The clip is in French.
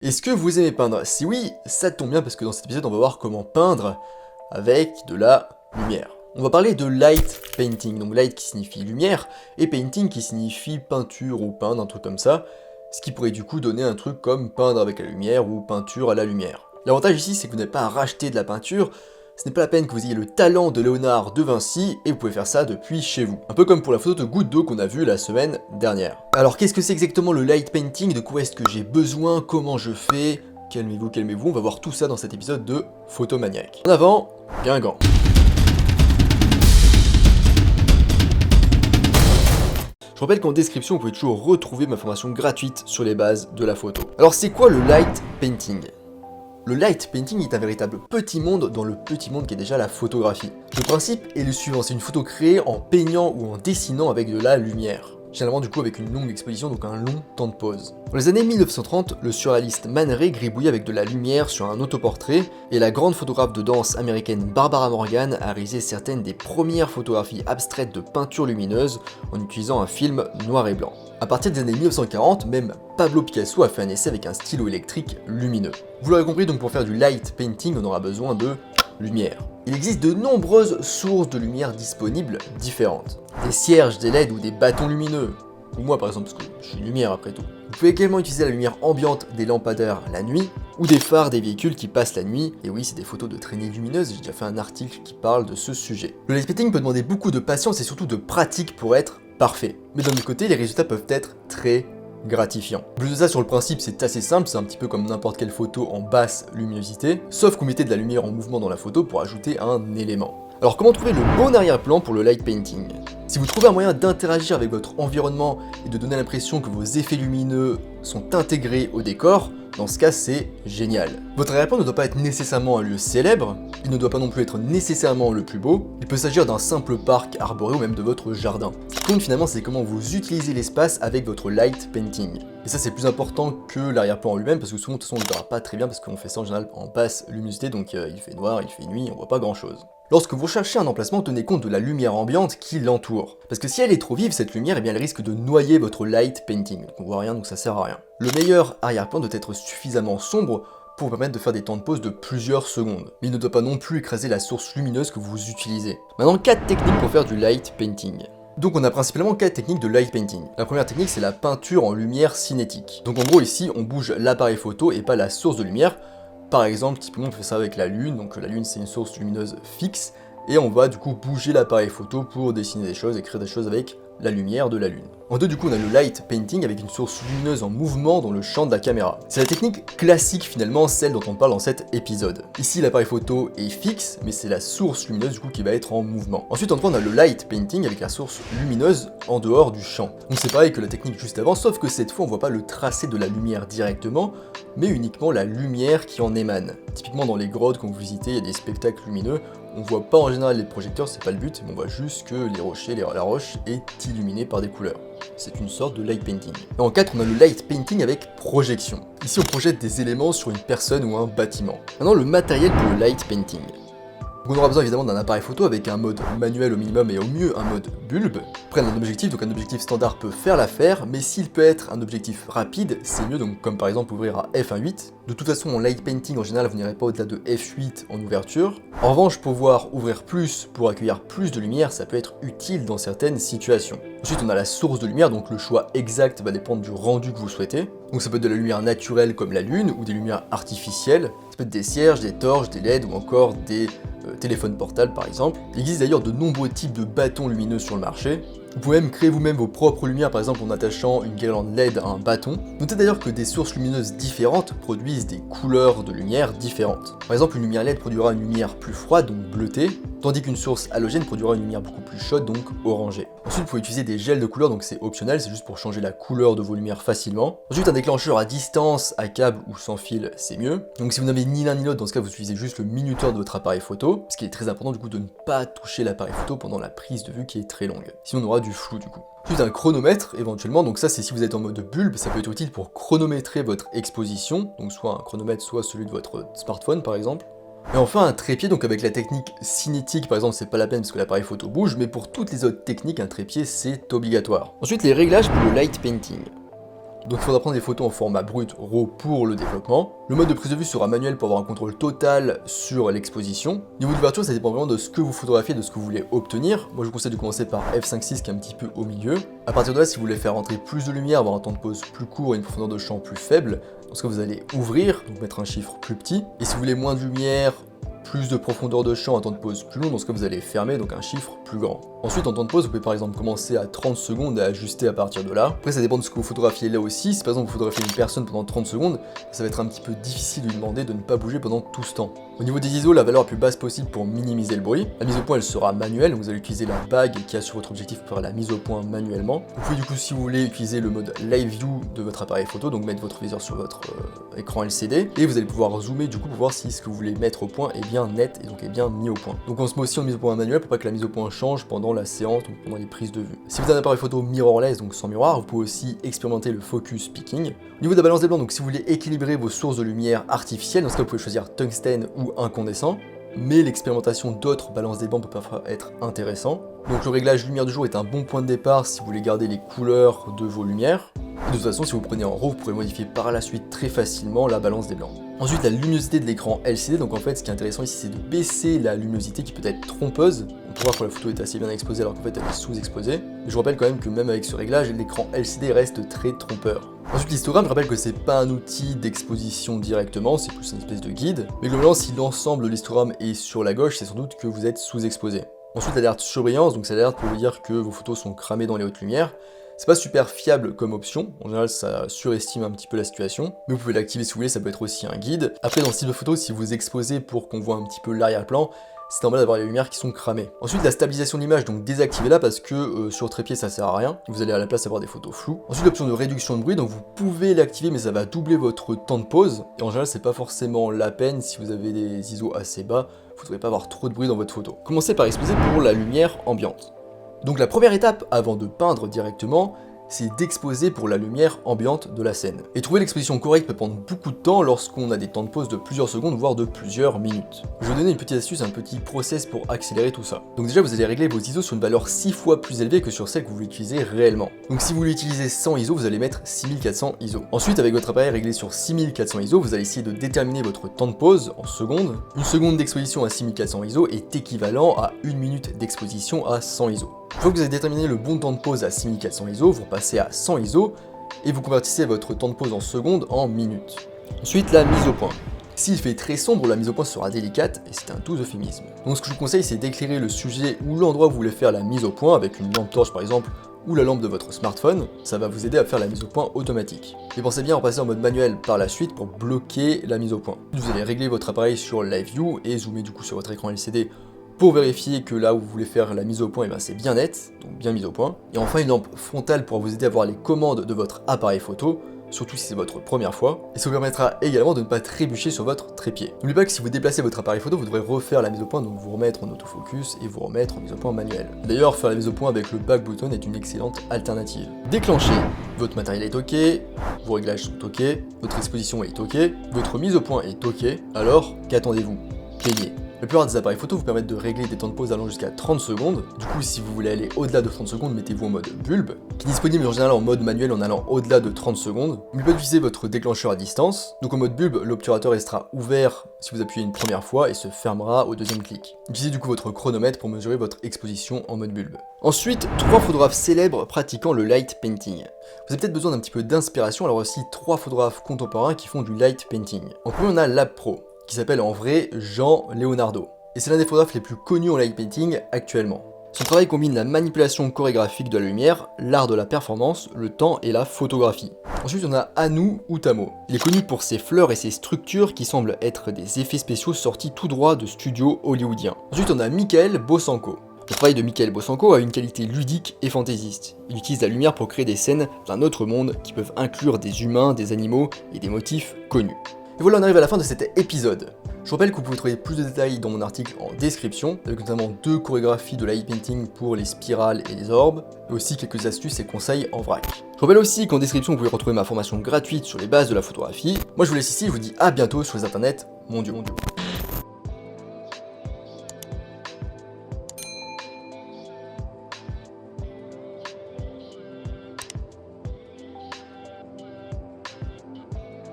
Est-ce que vous aimez peindre? Si oui, ça tombe bien parce que dans cet épisode, on va voir comment peindre avec de la lumière. On va parler de light painting, donc light qui signifie lumière, et painting qui signifie peinture ou peindre, un truc comme ça, ce qui pourrait du coup donner un truc comme peindre avec la lumière ou peinture à la lumière. L'avantage ici, c'est que vous n'avez pas à racheter de la peinture, ce n'est pas la peine que vous ayez le talent de Léonard de Vinci, et vous pouvez faire ça depuis chez vous. Un peu comme pour la photo de goutte d'eau qu'on a vue la semaine dernière. Alors qu'est-ce que c'est exactement le light painting? De quoi est-ce que j'ai besoin? Comment je fais? Calmez-vous, calmez-vous, on va voir tout ça dans cet épisode de Photomaniac. En avant, Guingamp. Je rappelle qu'en description, vous pouvez toujours retrouver ma formation gratuite sur les bases de la photo. Alors c'est quoi le light painting? Le light painting est un véritable petit monde dans le petit monde qui est déjà la photographie. Le principe est le suivant, c'est une photo créée en peignant ou en dessinant avec de la lumière. Généralement du coup avec une longue exposition, donc un long temps de pause. Dans les années 1930, le surréaliste Man Ray gribouillait avec de la lumière sur un autoportrait, et la grande photographe de danse américaine Barbara Morgan a réalisé certaines des premières photographies abstraites de peinture lumineuse en utilisant un film noir et blanc. À partir des années 1940, même Pablo Picasso a fait un essai avec un stylo électrique lumineux. Vous l'aurez compris, donc pour faire du light painting, on aura besoin de lumière. Il existe de nombreuses sources de lumière disponibles différentes. Des cierges, des LED ou des bâtons lumineux. Ou moi par exemple, parce que je suis lumière après tout. Vous pouvez également utiliser la lumière ambiante des lampadaires la nuit, ou des phares des véhicules qui passent la nuit. Et oui, c'est des photos de traînées lumineuses, j'ai déjà fait un article qui parle de ce sujet. Le light painting peut demander beaucoup de patience et surtout de pratique pour être parfait. Mais d'un autre côté, les résultats peuvent être très gratifiant. Plus de ça, sur le principe, c'est assez simple, c'est un petit peu comme n'importe quelle photo en basse luminosité, sauf que vous mettez de la lumière en mouvement dans la photo pour ajouter un élément. Alors comment trouver le bon arrière-plan pour le light painting? Si vous trouvez un moyen d'interagir avec votre environnement et de donner l'impression que vos effets lumineux sont intégrés au décor, dans ce cas c'est génial. Votre arrière-plan ne doit pas être nécessairement un lieu célèbre, il ne doit pas non plus être nécessairement le plus beau, il peut s'agir d'un simple parc arboré ou même de votre jardin. Ce qui compte finalement c'est comment vous utilisez l'espace avec votre light painting. Et ça c'est plus important que l'arrière-plan en lui-même parce que souvent de toute façon on ne verra pas très bien parce qu'on fait ça en général en basse luminosité donc il fait noir, il fait nuit, on voit pas grand chose. Lorsque vous cherchez un emplacement, tenez compte de la lumière ambiante qui l'entoure. Parce que si elle est trop vive, cette lumière, eh bien, elle risque de noyer votre light painting. Donc on voit rien, donc ça sert à rien. Le meilleur arrière-plan doit être suffisamment sombre pour vous permettre de faire des temps de pause de plusieurs secondes. Mais il ne doit pas non plus écraser la source lumineuse que vous utilisez. Maintenant, 4 techniques pour faire du light painting. Donc on a principalement 4 techniques de light painting. La première technique, c'est la peinture en lumière cinétique. Donc en gros ici, on bouge l'appareil photo et pas la source de lumière. Par exemple, typiquement on fait ça avec la lune, donc la lune c'est une source lumineuse fixe, et on va du coup bouger l'appareil photo pour dessiner des choses et créer des choses avec la lumière de la lune. En deux, du coup, on a le light painting avec une source lumineuse en mouvement dans le champ de la caméra. C'est la technique classique finalement, celle dont on parle dans cet épisode. Ici, l'appareil photo est fixe, mais c'est la source lumineuse du coup qui va être en mouvement. Ensuite, en trois, on a le light painting avec la source lumineuse en dehors du champ. Donc c'est pareil que la technique juste avant, sauf que cette fois, on voit pas le tracé de la lumière directement, mais uniquement la lumière qui en émane. Typiquement dans les grottes, quand vous visitez, il y a des spectacles lumineux. On voit pas en général les projecteurs, c'est pas le but, mais on voit juste que les rochers, la roche est illuminée par des couleurs. C'est une sorte de light painting. Et en 4, on a le light painting avec projection. Ici, on projette des éléments sur une personne ou un bâtiment. Maintenant, le matériel pour le light painting. Donc on aura besoin évidemment d'un appareil photo avec un mode manuel au minimum et au mieux un mode bulbe. Prenne un objectif, donc un objectif standard peut faire l'affaire, mais s'il peut être un objectif rapide, c'est mieux, donc comme par exemple ouvrir à f1.8. De toute façon en light painting en général vous n'irez pas au-delà de f8 en ouverture. En revanche pouvoir ouvrir plus pour accueillir plus de lumière ça peut être utile dans certaines situations. Ensuite on a la source de lumière, donc le choix exact va dépendre du rendu que vous souhaitez. Donc ça peut être de la lumière naturelle comme la lune ou des lumières artificielles. Ça peut être des cierges, des torches, des LED ou encore des téléphones portables par exemple. Il existe d'ailleurs de nombreux types de bâtons lumineux sur le marché. Vous pouvez même créer vous-même vos propres lumières par exemple en attachant une guirlande LED à un bâton. Notez d'ailleurs que des sources lumineuses différentes produisent des couleurs de lumière différentes. Par exemple une lumière LED produira une lumière plus froide donc bleutée, tandis qu'une source halogène produira une lumière beaucoup plus chaude donc orangée. Ensuite vous pouvez utiliser des gels de couleurs donc c'est optionnel, c'est juste pour changer la couleur de vos lumières facilement. Ensuite un déclencheur à distance, à câble ou sans fil c'est mieux. Donc si vous n'avez ni l'un ni l'autre, dans ce cas vous utilisez juste le minuteur de votre appareil photo, ce qui est très important du coup de ne pas toucher l'appareil photo pendant la prise de vue qui est très longue. Sinon on aura du flou du coup. Ensuite un chronomètre éventuellement, donc ça c'est si vous êtes en mode bulbe, ça peut être utile pour chronométrer votre exposition, donc soit un chronomètre soit celui de votre smartphone par exemple. Et enfin un trépied, donc avec la technique cinétique par exemple c'est pas la peine parce que l'appareil photo bouge, mais pour toutes les autres techniques un trépied c'est obligatoire. Ensuite les réglages pour le light painting. Donc il faudra prendre des photos en format brut RAW pour le développement. Le mode de prise de vue sera manuel pour avoir un contrôle total sur l'exposition. Niveau d'ouverture, ça dépend vraiment de ce que vous photographiez, de ce que vous voulez obtenir. Moi je vous conseille de commencer par f5.6 qui est un petit peu au milieu. À partir de là, si vous voulez faire rentrer plus de lumière, avoir un temps de pause plus court et une profondeur de champ plus faible, dans ce cas vous allez ouvrir, donc mettre un chiffre plus petit. Et si vous voulez moins de lumière, plus de profondeur de champ, un temps de pause plus long, dans ce cas vous allez fermer, donc un chiffre plus grand. Ensuite en temps de pause, vous pouvez par exemple commencer à 30 secondes et ajuster à partir de là. Après ça dépend de ce que vous photographiez là aussi. Si par exemple vous photographiez une personne pendant 30 secondes, ça va être un petit peu difficile de lui demander de ne pas bouger pendant tout ce temps. Au niveau des ISO, la valeur la plus basse possible pour minimiser le bruit. La mise au point elle sera manuelle, donc vous allez utiliser la bague qui a sur votre objectif pour faire la mise au point manuellement. Vous pouvez du coup si vous voulez utiliser le mode live view de votre appareil photo, donc mettre votre viseur sur votre écran LCD, et vous allez pouvoir zoomer du coup pour voir si ce que vous voulez mettre au point est bien net et donc est bien mis au point. Donc on se met aussi en mise au point manuelle pour pas que la mise au point change pendant la séance, donc pendant les prises de vue. Si vous avez un appareil photo mirrorless, donc sans miroir, vous pouvez aussi expérimenter le focus picking. Au niveau de la balance des blancs, donc si vous voulez équilibrer vos sources de lumière artificielles, dans ce cas vous pouvez choisir tungstène ou incandescent, mais l'expérimentation d'autres balances des bancs peut parfois être intéressant. Donc le réglage lumière du jour est un bon point de départ si vous voulez garder les couleurs de vos lumières. Et de toute façon, si vous prenez en RAW, vous pourrez modifier par la suite très facilement la balance des blancs. Ensuite, la luminosité de l'écran LCD, donc en fait ce qui est intéressant ici c'est de baisser la luminosité qui peut être trompeuse. On peut voir que la photo est assez bien exposée alors qu'en fait elle est sous-exposée. Mais je vous rappelle quand même que même avec ce réglage, l'écran LCD reste très trompeur. Ensuite l'histogramme, je rappelle que c'est pas un outil d'exposition directement, c'est plus une espèce de guide. Mais globalement, si l'ensemble de l'histogramme est sur la gauche, c'est sans doute que vous êtes sous-exposé. Ensuite l'alerte surbrillance, donc c'est l'alerte pour vous dire que vos photos sont cramées dans les hautes lumières. C'est pas super fiable comme option, en général ça surestime un petit peu la situation, mais vous pouvez l'activer si vous voulez, ça peut être aussi un guide. Après dans ce type de photo, si vous exposez pour qu'on voit un petit peu l'arrière-plan, c'est normal d'avoir les lumières qui sont cramées. Ensuite la stabilisation de l'image, donc désactivez-la parce que sur trépied ça sert à rien, vous allez à la place avoir des photos floues. Ensuite l'option de réduction de bruit, donc vous pouvez l'activer mais ça va doubler votre temps de pause, et en général c'est pas forcément la peine si vous avez des ISO assez bas, vous ne devez pas avoir trop de bruit dans votre photo. Commencez par exposer pour la lumière ambiante. Donc la première étape avant de peindre directement, c'est d'exposer pour la lumière ambiante de la scène. Et trouver l'exposition correcte peut prendre beaucoup de temps lorsqu'on a des temps de pause de plusieurs secondes, voire de plusieurs minutes. Je vais vous donner une petite astuce, un petit process pour accélérer tout ça. Donc déjà, vous allez régler vos ISO sur une valeur 6 fois plus élevée que sur celle que vous voulez utiliser réellement. Donc si vous voulez utiliser 100 ISO, vous allez mettre 6400 ISO. Ensuite, avec votre appareil réglé sur 6400 ISO, vous allez essayer de déterminer votre temps de pause en secondes. Une seconde d'exposition à 6400 ISO est équivalent à 1 minute d'exposition à 100 ISO. Une fois que vous avez déterminé le bon temps de pause à 6400 ISO, vous repassez à 100 ISO et vous convertissez votre temps de pause en secondes en minutes. Ensuite, la mise au point. S'il fait très sombre, la mise au point sera délicate et c'est un doux euphémisme. Donc ce que je vous conseille, c'est d'éclairer le sujet ou l'endroit où vous voulez faire la mise au point avec une lampe torche par exemple ou la lampe de votre smartphone, ça va vous aider à faire la mise au point automatique. Et pensez bien à repasser en mode manuel par la suite pour bloquer la mise au point. Vous allez régler votre appareil sur Live View et zoomer du coup sur votre écran LCD pour vérifier que là où vous voulez faire la mise au point, c'est bien net, donc bien mise au point. Et enfin une lampe frontale pour vous aider à voir les commandes de votre appareil photo, surtout si c'est votre première fois, et ça vous permettra également de ne pas trébucher sur votre trépied. N'oubliez pas que si vous déplacez votre appareil photo, vous devrez refaire la mise au point, donc vous remettre en autofocus et vous remettre en mise au point manuelle. D'ailleurs, faire la mise au point avec le back button est une excellente alternative. Déclenchez, votre matériel est ok, vos réglages sont ok, votre exposition est ok, votre mise au point est ok, alors qu'attendez-vous? Payez. La plupart des appareils photo vous permettent de régler des temps de pause allant jusqu'à 30 secondes. Du coup, si vous voulez aller au-delà de 30 secondes, mettez-vous en mode bulbe, qui est disponible en général en mode manuel en allant au-delà de 30 secondes. N'oubliez pas d'utiliser votre déclencheur à distance. Donc en mode bulbe, l'obturateur restera ouvert si vous appuyez une première fois et se fermera au deuxième clic. Utilisez du coup votre chronomètre pour mesurer votre exposition en mode bulbe. Ensuite, 3 photographes célèbres pratiquant le light painting. Vous avez peut-être besoin d'un petit peu d'inspiration, alors aussi 3 photographes contemporains qui font du light painting. En premier, on a Lab Pro, qui s'appelle en vrai Jean Leonardo. Et c'est l'un des photographes les plus connus en light painting actuellement. Son travail combine la manipulation chorégraphique de la lumière, l'art de la performance, le temps et la photographie. Ensuite on a Anu Utamo. Il est connu pour ses fleurs et ses structures qui semblent être des effets spéciaux sortis tout droit de studios hollywoodiens. Ensuite on a Michael Bosanko. Le travail de Michael Bosanko a une qualité ludique et fantaisiste. Il utilise la lumière pour créer des scènes d'un autre monde qui peuvent inclure des humains, des animaux et des motifs connus. Et voilà, on arrive à la fin de cet épisode. Je rappelle que vous pouvez trouver plus de détails dans mon article en description, avec notamment 2 chorégraphies de light painting pour les spirales et les orbes, et aussi quelques astuces et conseils en vrac. Je rappelle aussi qu'en description vous pouvez retrouver ma formation gratuite sur les bases de la photographie. Moi je vous laisse ici, je vous dis à bientôt sur les internets mondiaux.